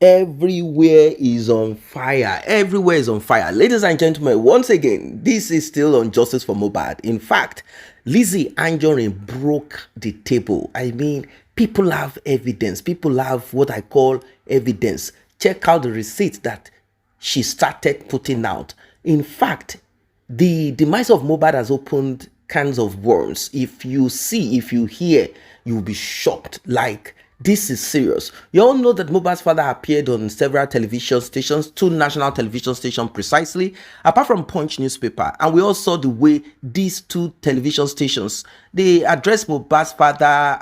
Everywhere is on fire. Everywhere is on fire. Ladies and gentlemen, once again, this is still on justice for Mobad. In fact, LIZZY AJORIN broke the table. I mean, people have evidence. People have what I call evidence. Check out the receipt that she started putting out. In fact, the demise of Mobad has opened cans of worms. If you see, if you hear, you'll be shocked. Like, this is serious. You all know that Mobad's father appeared on several television stations, 2 national television stations precisely, apart from Punch newspaper. And we all saw the way these 2 television stations, they address Mobad's father,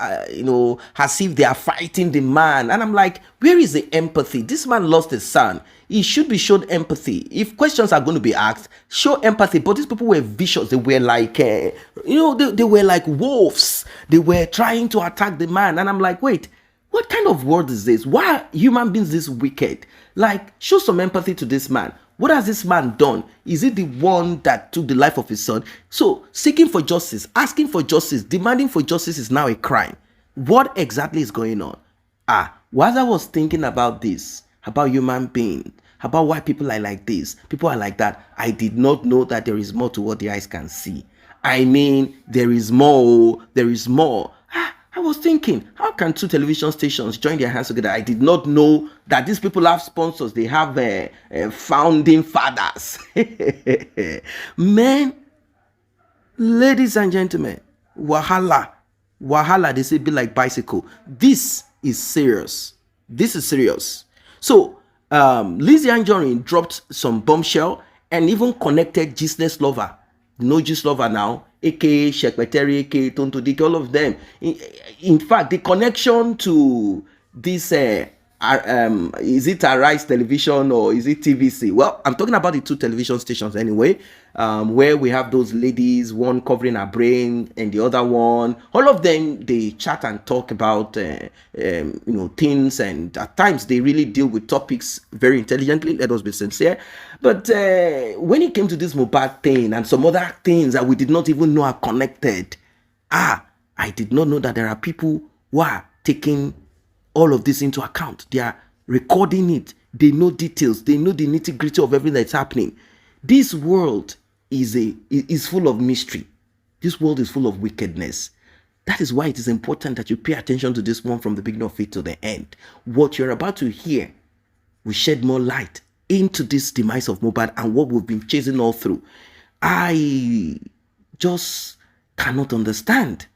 as if they are fighting the man. And I'm like, where is the empathy? This man lost his son. He should be shown empathy. If questions are going to be asked, show empathy. But these people were vicious. They were like, they were like wolves. They were trying to attack the man. And I'm like, wait, what kind of world is this? Why are human beings this wicked? Like, show some empathy to this man. What has this man done? Is it the one that took the life of his son? So, seeking for justice, asking for justice, demanding for justice is now a crime. What exactly is going on? While I was thinking about this, about human beings, about why people are like this, people are like that, I did not know that there is more to what the eyes can see. I mean, there is more, there is more. I was thinking, how can 2 television stations join their hands together? I did not know that these people have sponsors. They have founding fathers. Man, ladies and gentlemen, wahala, they say be like bicycle. This is serious. This is serious. So, LIZZY AJORIN dropped some bombshell and even connected Gisles Lover. You know Gisles Lover now, aka Secretary, aka Tonto Dick, all of them. In fact, the connection to this, is it Arise Television or is it TVC? Well, I'm talking about the 2 television stations anyway, where we have those ladies, one covering her brain and the other one. All of them, they chat and talk about, things, and at times they really deal with topics very intelligently. Let us be sincere. But when it came to this Mobad thing and some other things that we did not even know are connected, I did not know that there are people who are taking all of this into account. They are recording it. They know details. They know the nitty-gritty of everything that's happening. This world is full of mystery. This world is full of wickedness. That is why it is important that you pay attention to this one from the beginning of it to the end. What you're about to hear will shed more light into this demise of Mobad and what we've been chasing all through. I just cannot understand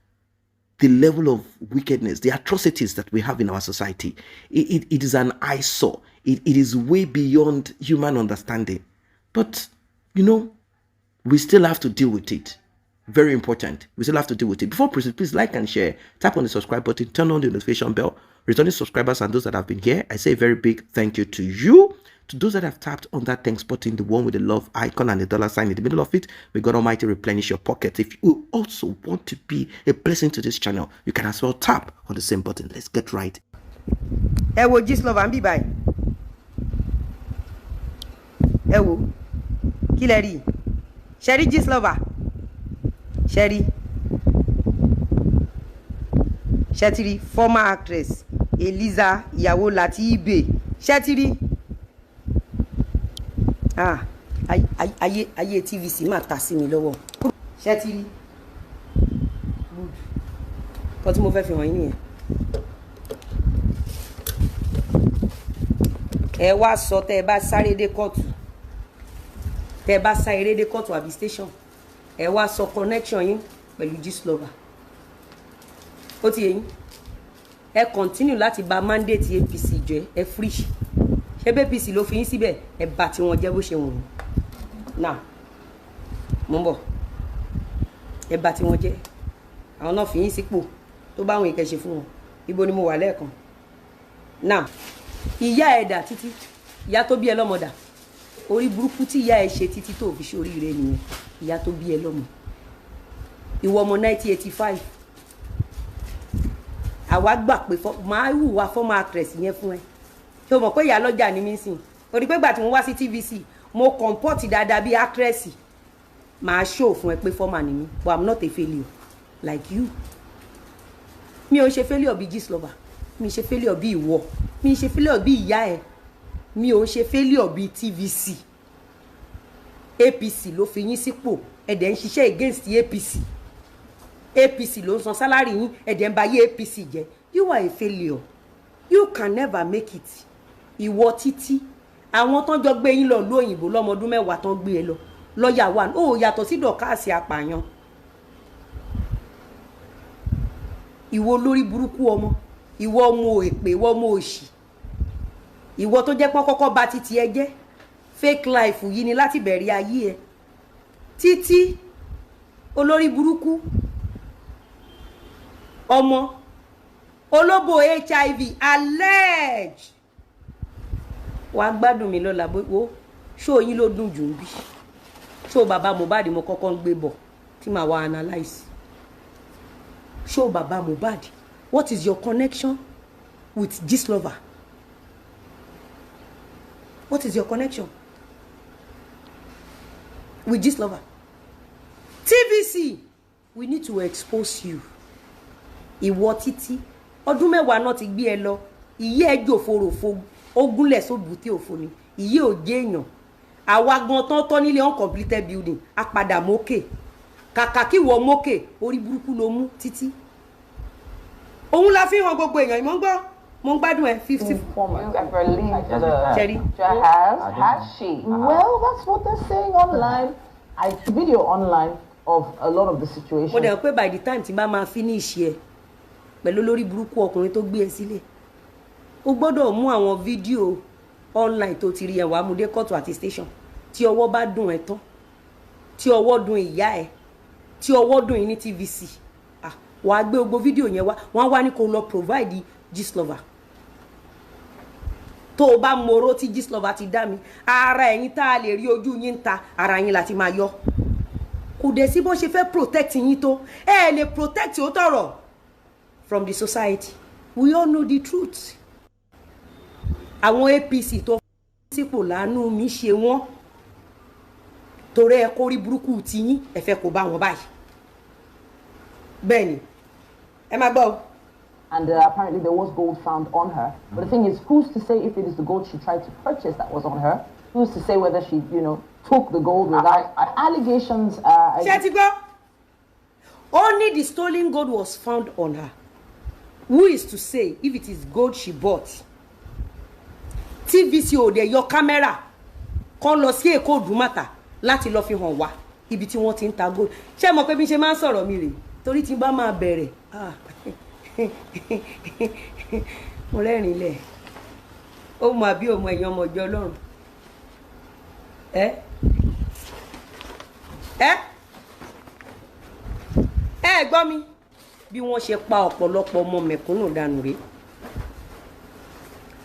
the level of wickedness, the atrocities that we have in our society. It is an eyesore. It is way beyond human understanding. But, we still have to deal with it. Very important. We still have to deal with it. Before proceed, please like and share. Tap on the subscribe button. Turn on the notification bell. Returning subscribers and those that have been here, I say a very big thank you to you. To those that have tapped on that thanks button, the one with the love icon and the dollar sign in the middle of it, may God Almighty replenish your pocket. If you also want to be a blessing to this channel, you can as well tap on the same button. Let's get right. Ẹ wo Gisles Lover ń bí báyìí. Ẹ wo kí lẹ rí? Ṣé rí Gisles Lover? Ṣé rí? Ṣé ti rí former actress Eliza ìyàwó láti eBay. Ṣé ti rí? Ayé TVC máa ta sí mi lọ́wọ́. Ṣé ti rí? Kọ́ tí mo fẹ́ fi hàn yín nìyẹn. Ẹ wá sọ tẹ́ ẹ bá sáré dé kóòtù. Tẹ́ ẹ bá sáré dé kóòtù àbí station. Ẹ wá sọ connection yín pẹ̀lú Gisles Lover. Ó ti yé yín. Ẹ continue láti bà mandate APC jẹ́, ẹ free. Ṣé APC ló fi yín síbẹ̀, ẹ bá tí wọ́n jẹ́ bó ṣe wọ̀n. Now, mo ń bọ̀. Ẹ bá tí wọ́n jẹ́. Àwọn náà fi yín sípò tó bá wọn ìkẹ́ṣe fún wọn. Ibo ni mo wà lẹ́ẹ̀kan. Now, ìyá ẹ̀ dà títí. Ìyá tó bí ẹ lọ́mọ dà. Orí burúkú tí ìyá ẹ̀ ṣe títí tó fi ṣe oríire nìyẹn. Ìyá tó bí ẹ lọ́mọ. Ìwọ ọmọ 1985. Àwa gbà pé máa hùwà former actress yẹn fún ẹ. Ṣé o mọ̀ pé ìyá lọ́jà ni mí sìn? O rí pé ìgbà tí mo wá sí TVC, mo comport dáadáa bí actress. Màá show fún ẹ pé former ni mí, but I'm not a failure like you. Mi ò ṣe failure bí Gisles Lover. Mi ṣe failure bí ìwọ. Mi ṣe failure bí ìyá ẹ. mi ò ṣe failure bí TVC APC ló fi yín sípò ẹ̀dẹ̀ ń ṣiṣẹ́ against APC ló ń san salary yín ẹ̀dẹ̀ ń ba yé APC jẹ́. You are a failure. You can never make it. Ìwọ Títí àwọn tán jọ gbé yín lọ lóyìnbó lọ́mọdún mẹ́wàá tán gbé ẹ lọ lọ́yà wà ó yàtọ̀ sí dọ̀káàsì apààyàn. Ìwọ lórí burúkú ọmọ ìwọ ọmọ èpè ìwọ ọmọ òṣì ìwọ tó jẹ́ pọ́n kọ́kọ́ bà títí ẹ jẹ́ fake life yìí ni láti bẹ̀rẹ̀ ayé ẹ Títí olórí burúkú ọmọ olóbò HIV alleged wàá gbádùn mi lọ́la wo ṣó yín ló dùn jù ń bí ṣó bàbá Mohbad mo kọ́kọ́ ń gbé bọ̀ tí màá wá analyse ṣó bàbá Mohbad what is your connection with Gistlover? What is your connection with Gistlover? TVC, we need to expose you. Ìwọ Títí ọdún mẹ́wàá náà ti gbé ẹ lọ ìyé ẹ jòforòfo ogúnlẹ̀ sóbùtì òfò ni ìyé ò jẹ́ èèyàn àwa gan tán tán nílé uncompleted building apadà mókè kàkà kí wọ mókè orí burúkú ló mú Títí òun la fi hàn gbogbo èèyàn ìmọ̀ ń gbọ́ mo ń gbádùn ẹ 50. Has she? Well, that's what they're saying online. I video online of a lot of the situations. Mo dẹ̀ pé by the time tí bá máa finish ẹ pẹ̀lú lórí burúkú ọkùnrin tó gbé ẹ sílẹ̀ o gbọ́dọ̀ mú àwọn fídíò online tó ti rí ẹ wàá mú dé court àti station tí ọwọ́ bá dùn ẹ tán tí ọwọ́ dùn ìyá ẹ tí ọwọ́ dùn yín ní TVC wàá gbé gbogbo fídíò yẹn wá wọ́n wá ní kó lọ provide Gistlover tó o bá mọ̀rọ̀ tí Gistlover ti dá mi ara ẹ̀yin tá a lè rí ojú yín ta ara yín láti máa yọ kò dẹ̀ sí bó ṣe fẹ́ protect yín tó ẹ lè protect ó tọrọ from the society. We all know the truth. Àwọn APC tó sípò lánú mi ṣe wọ́n torí ẹ kórí burúkú tí yín ẹ fẹ́ kó bá wọn báyìí. Bẹ́ẹ̀ni ẹ máa gbọ́. And apparently there was gold found on her. But the thing is, who's to say if it is the gold she tried to purchase that was on her? Who's to say whether she, took the gold without allegations? Ṣé ti gbọ́? Only the stolen gold was found on her. Who is to say if it is gold she bought? TVC ò dé yọ kámẹ́rà kan lọ sí Èkó Òdùmàtà láti lọ fi hàn wá ibi tí wọ́n ti ń ta gold. Ṣé mọ̀ pé bí ṣe máa ń sọ̀rọ̀ mi rè torí tí bá máa bẹ̀rẹ̀ mo rẹ́rìn lẹ̀ ó mọ àbí ọmọ ẹ̀yàn ọmọ ọjọ́ Ọlọ́run ẹ gbọ́ mi bí wọ́n ṣe pa ọ̀pọ̀lọpọ̀ ọmọ mẹ̀kúnnù dànù rèé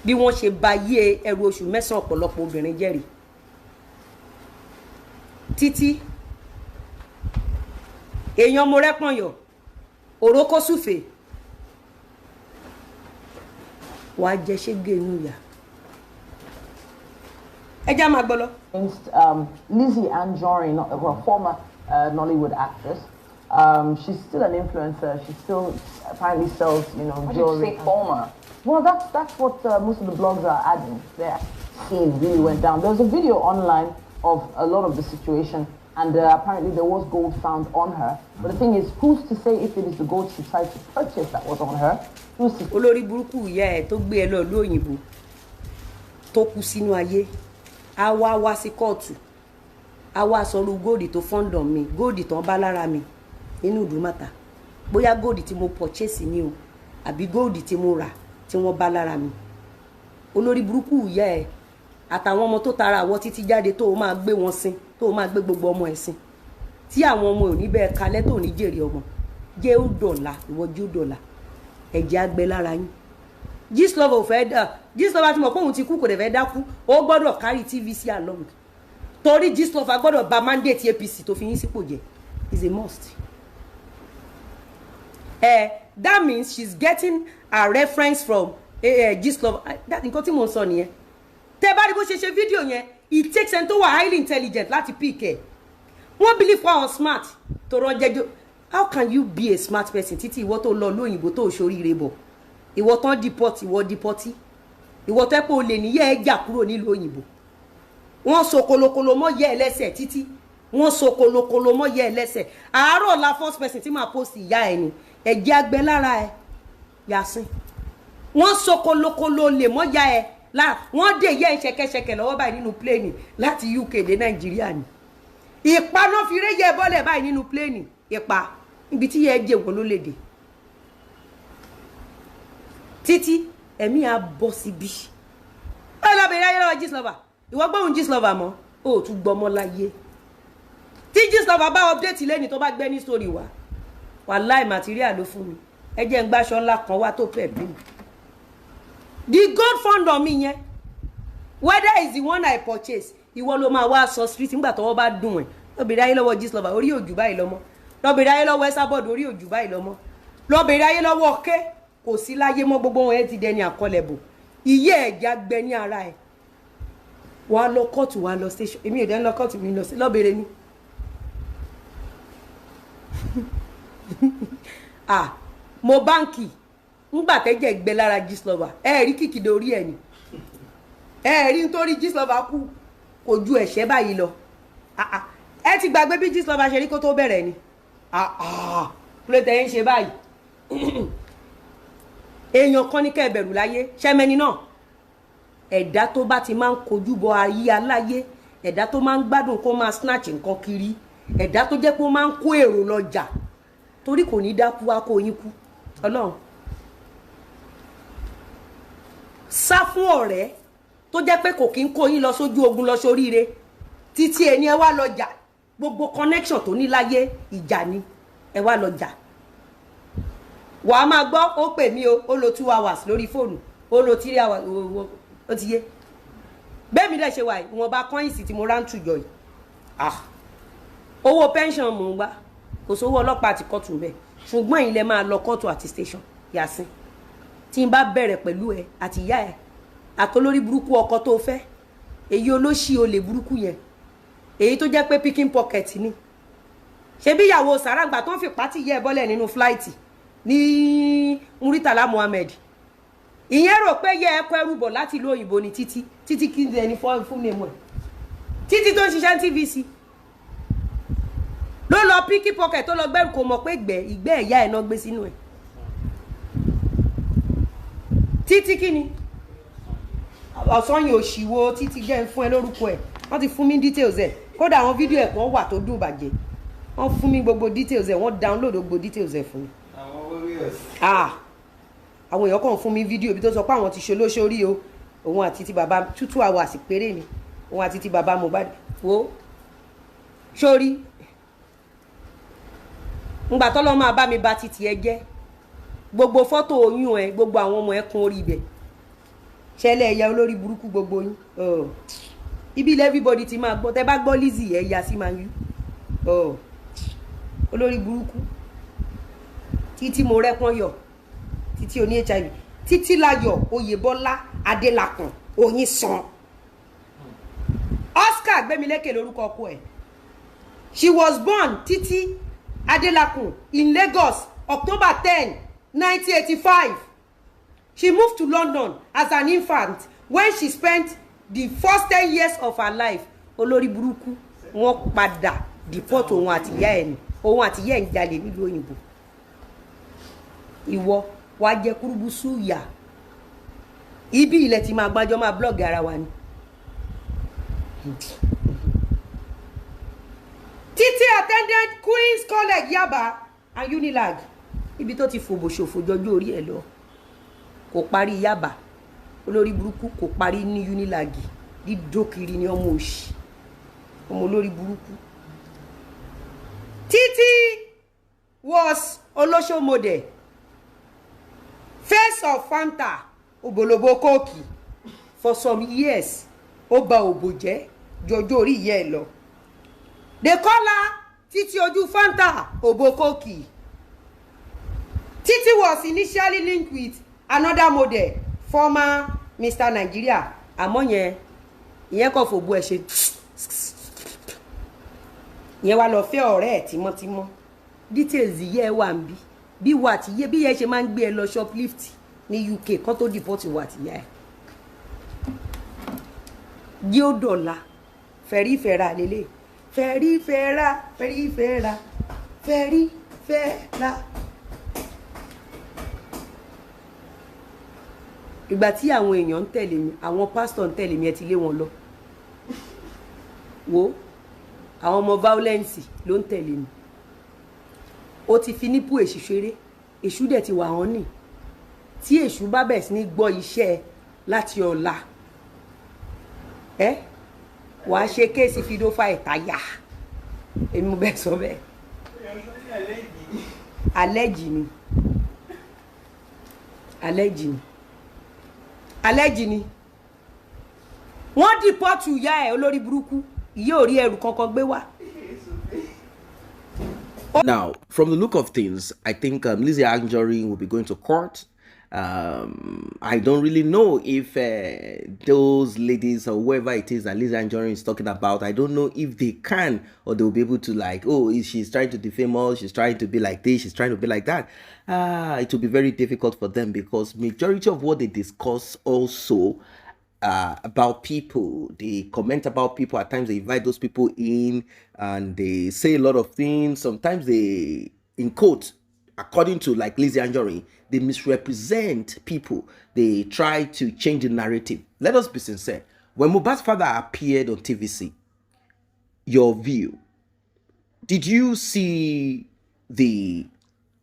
bí wọ́n ṣe ba yé ẹrù oṣù mẹ́sàn-án ọ̀pọ̀lọpọ̀ obìnrin jẹ́rìí Títí èèyàn mo rẹ́pọ̀nyọ̀ òrókó súfè wàá jẹ ṣégé inú ìyá ẹ já máa gbọ́ lọ. Against Lizzy AJORIN, a former Nollywood actress. She's still an influencer. She still apparently sells, jewelry. Did you say former? Well, that's what most of the blogs are adding. Their scene really went down. There's a video online of a lot of the situation, and apparently there was gold found on her. But the thing is, who's to say if it is the gold she tried to purchase that was on her? Who's to say? Olórí burúkú ìyá ẹ̀ tó gbé ẹ lọ lóyìnbó tó kú sínú ayé á wá sí kóòtù á wá sọ̀rọ̀ góòdì tó fọ́ndọ̀ mi góòdì tó ń bá lára mi nínú Òdùmàtà bóyá góòdì tí mo purchase ni o àbí góòdì tí mo rà tí wọ́n bá lára mi. Olórí burúkú ìyá ẹ̀ àtàwọn ọmọ tó tara àwọ̀ Títí jáde tó o máa gbé wọn sin tó o máa gbé gbogbo ọmọ ẹ̀ sin tí àwọn ọmọ ò ní bẹ́ẹ̀ kalẹ̀ tó ní jèrè ọmọ jẹ́ ó dọ̀la ìwọ jẹ́ ó dọ̀la ẹ̀jẹ̀ á gbẹ lára yín. Gistlover ò fẹ́ dà Gistlover ti mọ̀ pé òun ti kú kò dẹ̀ fẹ́ dákú ó gbọ́dọ̀ carry TVC along torí Gistlover gbọ́dọ̀ bà mandate APC tó fi yín sípò jẹ́ is a must. That means she's getting a reference from Gistlover. That nǹkan tí mo ń sọ nìyẹn. Tẹ́ bá rí bó ṣe ṣe fídíò yẹn it takes ẹni tó wà highly intelligent láti pick ẹ̀. Wọ́n believe for our smart tó rọ jẹjọ. How can you be a smart person Títí ìwọ tó lọ lóyìnbó tó ṣoríire bọ̀ ìwọ tán deport ìwọ deportee ìwọ tẹ́ pé o lè níyẹ́ ẹ jà kúrò nílùú òyìnbó wọ́n so kolokolo mọ́ yẹ́ ẹ lẹ́sẹ̀ títí wọ́n so kolokolo mọ́ yẹ́ ẹ lẹ́sẹ̀ àárọ̀ la first person tí máa post ìyá ẹ ni ẹ̀jẹ̀ agbẹ́ lára ẹ Yasin wọ́n so kolokolo lè mọ́ ya ẹ lára wọ́n dé yẹ́ ẹ ṣẹ̀kẹ̀ṣẹ̀kẹ̀ lọ́wọ́ báyìí nínú pléènì láti UK dé Nàìjíríà ni ìpa náà fi réyẹ bọ́lẹ̀ báyìí nínú pléènì ìpa ibi tí yẹ́ ẹ jẹ́ wọ́n ló lè dé títí ẹ̀mí á bọ́ síbí ẹ lọ bẹ̀rẹ̀ ayé lọ́wọ́ Gistlover ìwọ gbóhùn Gistlover mọ́ ó tún gbọmọ láyé tí Gistlover bá update lẹ́ni tó bá gbẹ́ ní story wa wàláì material ló fún mi ẹ jẹ́ ń gbáṣọ ńlá kan wá tó pẹ̀ bí mi the gold fund on mi yẹn whether is the one I purchase ìwọ ló máa wá sọ street nígbà tọ́wọ́ bá dùn ẹ̀ lọ́bẹ̀rẹ̀ ayé lọ́wọ́ Gistlover orí òjù báyìí lọ́mọ lọ́bẹ̀rẹ̀ ayé lọ́wọ́ Esabod orí òjù báyìí lọ́mọ lọ́bẹ̀rẹ̀ ayé lọ́wọ́ ọ̀kẹ́ kò sí láyé mọ́ gbogbo wọn ẹ ti dẹni àkọlẹ̀bò iye ẹ̀já gbẹ ní ara ẹ̀ wà lọ kóòtù wà lọ station èmi ò dẹ́ ń lọ kóòtù mi lọ sí lọ́bẹ̀rẹ̀ ni ah mo báǹkì ńgbà tẹ́jẹ̀ gbẹ lára Gistlover ẹ rí kìkìdé orí ẹ̀ ni ẹ rí nítorí Gistlover kú kò ju ẹ̀ṣẹ̀ báyìí lọ ẹ ti gbàgbé bí Gistlover ṣe rí kó tó bẹ̀rẹ̀ ni ló tẹ̀ ń ṣe báyìí èèyàn kan ní kẹ́ẹ̀bẹ̀rù láyé ṣẹ́mẹ́ni náà ẹ̀dá tó bá ti máa ń kojú bọ ayé aláyé ẹ̀dá tó máa ń gbádùn kó máa snatch nǹkan kiri ẹ̀dá tó jẹ́ pé ó máa ń kó èrò lọ́jà torí kò ní dákú wá kó yín kú Ọlọ́run sá fún ọ̀rẹ́ tó jẹ́ pé kò kí ń kó yín lọ sójú ogun lọ sóríire títí ẹni ẹ wá lọ́jà gbogbo connection tó ní láyé ìjà ni ẹ wá lọ́jà wàá máa gbọ́ ó pè mí o ó lo 2 hours lórí fóònù ó lo 3 hours ó ti yé bẹ́ẹ̀ mi dẹ̀ ṣe wà ìwọ̀n bá kọ́ìnsì tí mo rántù jọ yìí owó pension mò ń gbà kò sówó ọlọ́pàá àti kóòtù bẹ́ẹ̀ ṣùgbọ́n ilẹ̀ máa lọ kóòtù àti station Yasin tí n bá bẹ̀rẹ̀ pẹ̀lú ẹ àti ìyá ẹ àtolórí burúkú ọkọ tó fẹ́ èyí olóṣì olè burúkú yẹn èyí tó jẹ́ pé picking pocket ni ṣebí ìyàwó sàràgbà tó ń fi pátì yẹ bọ́lẹ̀ nínú flight ní Muritala Muhammed ìyẹn rò pé yẹ ẹkọ ẹrú bọ̀ láti ìlú òyìnbó ni títí kí n ẹni fún mi mọ̀ títí tó ń ṣiṣẹ́ TVC ló lọ picking pocket tó lọ gbẹ́rù kò mọ̀ pé ìgbẹ́ ẹ̀yà ẹ̀ náà gbé sínú ẹ̀ títí kí ni ọ̀sán yìí òṣìwò títí jẹ́ ń fún ẹ lórúkọ ẹ̀ wọ́n ti fún mi details ẹ̀ kódà àwọn fídíò ẹ̀ kan wà tó dùn bàjẹ́ wọ́n fún mi gbogbo details ẹ̀ wọ́n download gbogbo details ẹ̀ fún mi. àwọn èèyàn kàn fún mi fídíò bí tó sọ pé àwọn ti ṣe olóṣòrí o òun àti ti bàbá 2 hours péré ni òun àti ti bàbá Mobad wo sórí ngbà tọ́lọ́ máa bá mi ba títì ẹ jẹ́ gbogbo fọ́tò oyún ẹ gbogbo àwọn ọmọ ẹ kún orí ibẹ̀ ṣẹlẹ̀ ẹ̀yà olórí burúkú gbogbo yín ibi ilẹ̀ everybody ti máa gbọ́ tẹ́ bá gbọ́ Lizzy ẹ̀yà sí máa yú olórí burúkú títí mo rẹ́pọ́n yọ títí oní HIV títí láyọ̀ Oyèbọ́lá Adélakùn oyin san Oscar Gbémilékè lórúkọ ọkọ ẹ̀ she was born Títí Adélakùn in Lagos October 10, 1985. She moved to London as an infant when she spent the first 10 years of her life. Olórí burúkú wọ́n padà deport òun àti ìyá ẹ̀ ni òun àti ìyá ẹ̀ ń jalè nílùú òyìnbó. Ìwọ wá jẹ́ kúrúbùsù ìyá. Ibi ilẹ̀ tí máa gbájọ́ máa blog ara wa ni. Títí attended Queen's College Yaba and Unilag. Ibi tó ti fòbò ṣòfò jọjú orí ẹ̀ lọ. Kò parí Yaba. Olórí burúkú kò parí ní Unilag. Dídókiri ni ọmọ òṣì. Ọmọ olórí burúkú. Títí was Olosho model. Face of Fanta Obolobo Koki for some years. Ó ba òbò jẹ́ jọjú orí ìyá ẹ̀ lọ. They call her Titi Oju Fanta Obokoki. Titi was initially linked with another model, former Mr. Nigeria. Àmọ́ yẹn kò fòbú ẹ̀ ṣe. Yẹn wá lọ fẹ́ ọ̀rẹ́ ẹ̀ tímọ́tímọ́. Details yẹ wà ń bí wà tí yẹ bí yẹ ṣe máa ń gbé ẹ lọ shoplift ní UK kan tó deport wà tí yẹ. jí ó dọ̀la fẹ̀rí fẹ́ra lélẹ̀ fẹ̀rí fẹ́ra fẹ̀rí fẹ́ra fẹ̀rí fẹ́ra. ìgbà tí àwọn èèyàn ń tẹ̀lé mi àwọn pásítọ̀ ń tẹ̀lé mi ẹ ti lé wọn lọ wo àwọn ọmọ violence ló ń tẹ̀lé mi ó ti fi nípò èṣù ṣeré èṣù dẹ̀ ti wà hàn ní tí èṣù bá bẹ̀ sí ní gbọ́ iṣẹ́ láti ọ̀la wàá ṣe kéèsì fídófà ìtayà èmi mo bẹ́ẹ̀ sọ bẹ́ẹ̀ àlẹ́jì ni àlẹ́jì ni àlẹ́jì ni wọ́n dìpọ́tù ìyá ẹ̀ olórí burúkú ìyá ò rí ẹrù kankan gbé wá. Now, from the look of things, I think Lizzy Anjorin will be going to court. I don't really know if those ladies or whoever it is that Lizzy Anjorin is talking about, I don't know if they can or they'll be able to like, oh, she's trying to defame us, she's trying to be like this, she's trying to be like that. It will be very difficult for them because majority of what they discuss also about people, they comment about people, at times they invite those people in and they say a lot of things. Sometimes they, in quote, according to like Lizzy Anjorin, they misrepresent people. They try to change the narrative. Let us be sincere. When Mobad's father appeared on TVC, your view, did you see the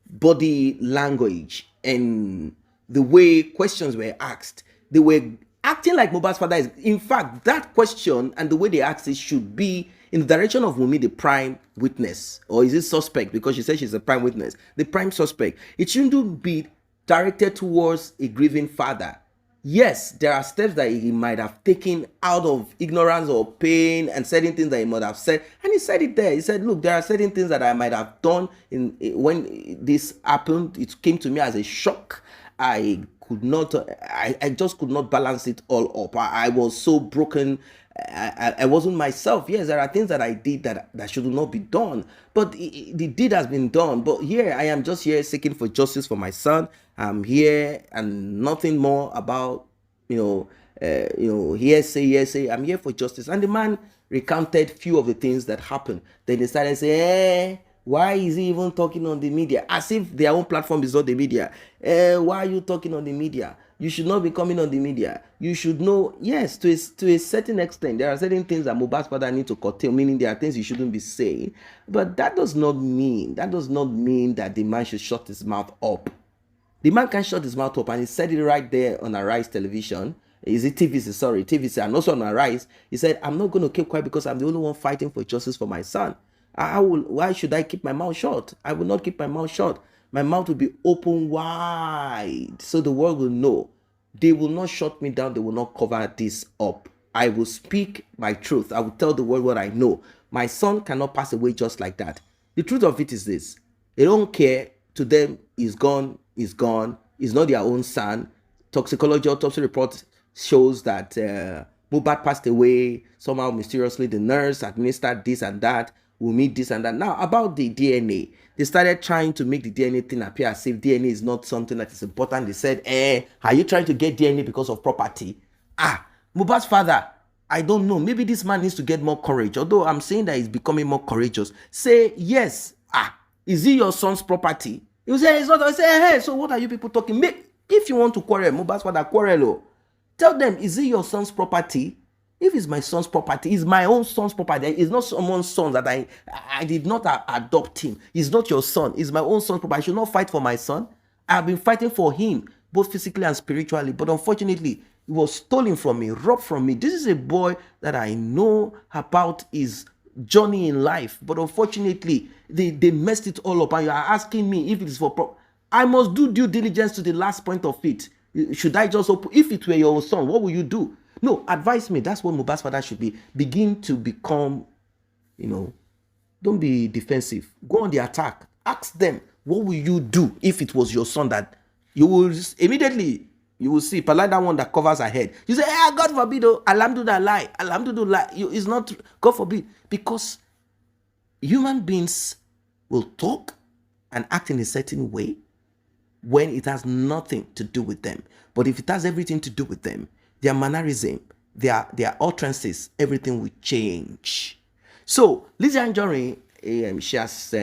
body language and the way questions were asked? They were acting like Mobad's father is. In fact, that question and the way they asked it should be in the direction of Wunmi, the prime witness, or is it suspect? Because she said she's a prime witness, the prime suspect. It shouldn't be directed towards a grieving father. Yes, there are steps that he might have taken out of ignorance or pain and certain things that he might have said. And he said it there. He said, look, there are certain things that I might have done when this happened. It came to me as a shock. I just could not balance it all up. I was so broken. I wasn't myself. Yes, there are things that I did that should not be done, but the deed has been done. But here I am, just here seeking for justice for my son. I'm here and nothing more about hearsay. I'm here for justice. And the man recounted few of the things that happened. Then they started saying, why is he even talking on the media? As if their own platform is not the media. Why are you talking on the media? You should not be coming on the media. You should know, yes, to a certain extent, there are certain things that Mobad's father need to curtail, meaning there are things you shouldn't be saying. But that does not mean that the man should shut his mouth up. The man can shut his mouth up, and he said it right there on Arise television. Is it TVC? Sorry, TVC, and also on Arise. He said, I'm not going to keep quiet because I'm the only one fighting for justice for my son. Why should I keep my mouth shut? I will not keep my mouth shut. My mouth will be open wide so the world will know. They will not shut me down. They will not cover this up. I will speak my truth. I will tell the world what I know. My son cannot pass away just like that. The truth of it is this. They don't care. To them, he's gone. He's gone. He's not their own son. Toxicology autopsy report shows that Mobad passed away. Somehow mysteriously the nurse administered this and that. We'll meet this and that. Now, about the DNA, they started trying to make the DNA thing appear as if DNA is not something that is important. They said, are you trying to get DNA because of property? Mobad's father, I don't know. Maybe this man needs to get more courage. Although I'm saying that he's becoming more courageous. Say, yes. Is it your son's property? You say, it's not. I say, hey, so what are you people talking? If you want to quarrel, Mobad's father, quarrel. Tell them, is it your son's property? If it's my son's property, it's my own son's property. It's not someone's son that I did not adopt him. It's not your son. It's my own son's property. I should not fight for my son. I've been fighting for him, both physically and spiritually. But unfortunately, it was stolen from me, robbed from me. This is a boy that I know about his journey in life. But unfortunately, they messed it all up. And you are asking me if it is for I must do due diligence to the last point of it. Should I just open? If it were your son, what will you do? No, advise me. That's what Mobad's father should be. Begin to become, don't be defensive. Go on the attack. Ask them, what will you do if it was your son that you will immediately, you will see, like that one that covers her head. You say, God forbid, alhamdulillah, alhamdulillah. It's not, God forbid. Because human beings will talk and act in a certain way when it has nothing to do with them. But if it has everything to do with them, their mannerism, their utterances, everything will change. So Lizzy Anjorin, she has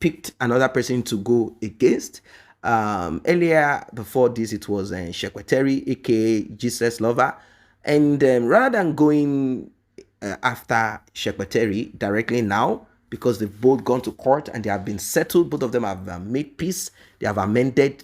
picked another person to go against. Earlier before this, it was Shekweteri, aka Jesus Lover, and rather than going after Shekweteri directly now, because they've both gone to court and they have been settled, both of them have made peace, they have amended,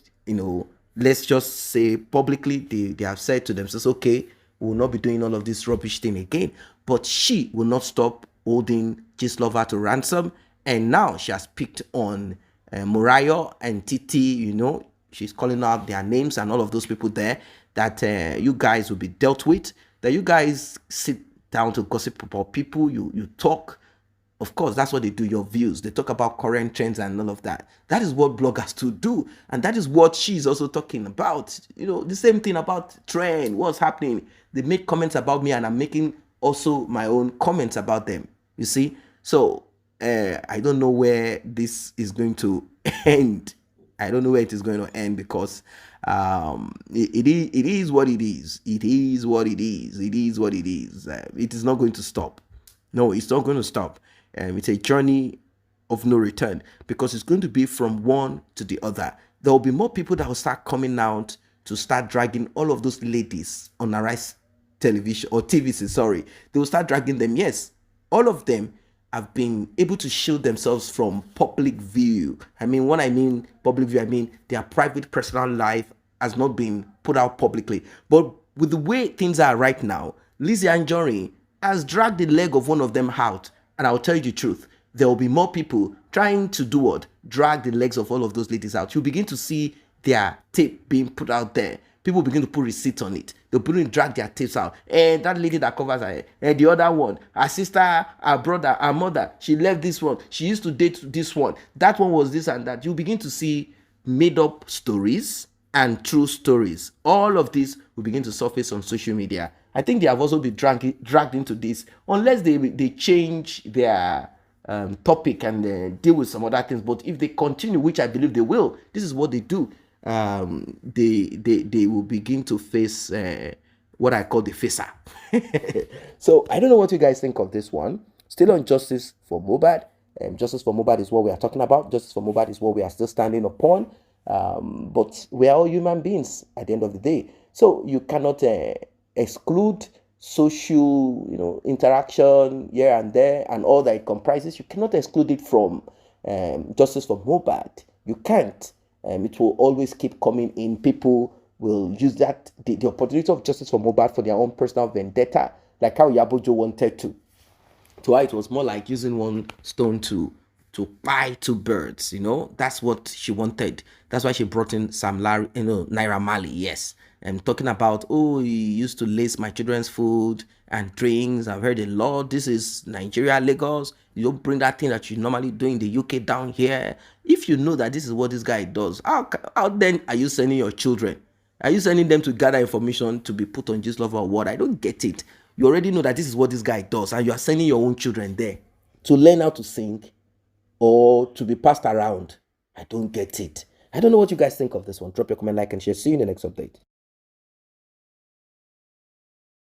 let's just say publicly, they have said to themselves, okay, we will not be doing all of this rubbish thing again. But she will not stop holding Jesus Lover to ransom, and now she has picked on Morayo and Titi. She's calling out their names and all of those people there, that you guys will be dealt with, that you guys sit down to gossip about people, you talk. Of course, that's what they do, your views. They talk about current trends and all of that. That is what bloggers to do. And that is what she's also talking about. The same thing about trend, what's happening. They make comments about me and I'm making also my own comments about them. You see? So, I don't know where this is going to end. I don't know where it is going to end, because it is what it is. It is what it is. It is what it is. It is not going to stop. No, it's not going to stop. It's a journey of no return, because it's going to be from one to the other. There will be more people that will start coming out to start dragging all of those ladies on Arise television or TVC, sorry. They will start dragging them. Yes, all of them have been able to shield themselves from public view. When I mean public view, I mean their private personal life has not been put out publicly. But with the way things are right now, Lizzy Anjorin has dragged the leg of one of them out. And I'll tell you the truth, there will be more people trying to do what? Drag the legs of all of those ladies out. You'll begin to see their tape being put out there. People begin to put receipts on it. They'll begin to drag their tapes out. And that lady that covers her, and the other one, her sister, her brother, her mother, she left this one. She used to date this one. That one was this and that. You'll begin to see made up stories and true stories. All of this will begin to surface on social media. I think they have also been dragged into this, unless they change their topic and deal with some other things. But if they continue, which I believe they will, this is what they do. They will begin to face what I call the facer. So I don't know what you guys think of this one. Still on justice for Mobad. Justice for Mobad is what we are talking about. Justice for Mobad is what we are still standing upon. But we are all human beings at the end of the day. So you cannot exclude social, interaction here and there and all that it comprises. You cannot exclude it from justice for Mobad. You can't. It will always keep coming in. People will use that the opportunity of justice for Mobad for their own personal vendetta, like how Yabojo wanted to. To her, it was more like using one stone to buy two birds. That's what she wanted. That's why she brought in Sam Larry, Naira Marley. Yes. Talking about, he used to lace my children's food and drinks. I've heard a lot. This is Nigeria, Lagos. You don't bring that thing that you normally do in the UK down here. If you know that this is what this guy does, how then are you sending your children? Are you sending them to gather information to be put on Jesus Lover or what? I don't get it. You already know that this is what this guy does, and you are sending your own children there to learn how to sing or to be passed around. I don't get it. I don't know what you guys think of this one. Drop your comment, like, and share. See you in the next update.